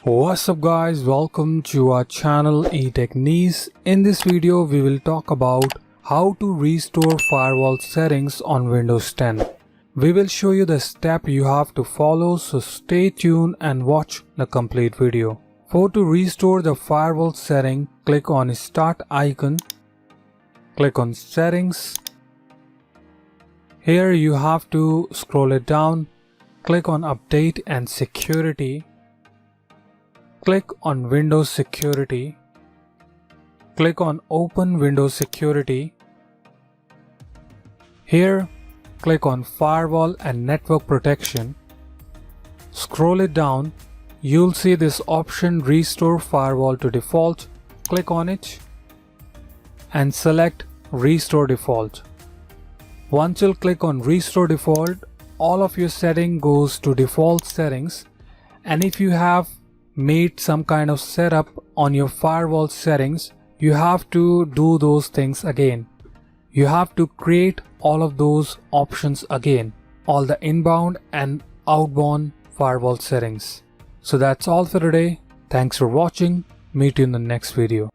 What's up guys, welcome to our channel Etechniz. In this video we will talk about how to restore firewall settings on Windows 10. We will show you the step you have to follow, so stay tuned and watch the complete video. To restore the firewall setting, click on Start icon, click on Settings. Here you have to scroll it down, click on Update and Security. Click on Windows Security. Click on Open Windows Security. Here, click on Firewall and Network Protection. Scroll it down. You'll see this option Restore Firewall to Default. Click on it and select Restore Default. Once you'll click on Restore Default, all of your setting goes to default settings, and if you have made some kind of setup on your firewall settings, you have to do those things again. You have to create all of those options again, all the inbound and outbound firewall settings. So that's all for today. Thanks for watching. Meet you in the next video.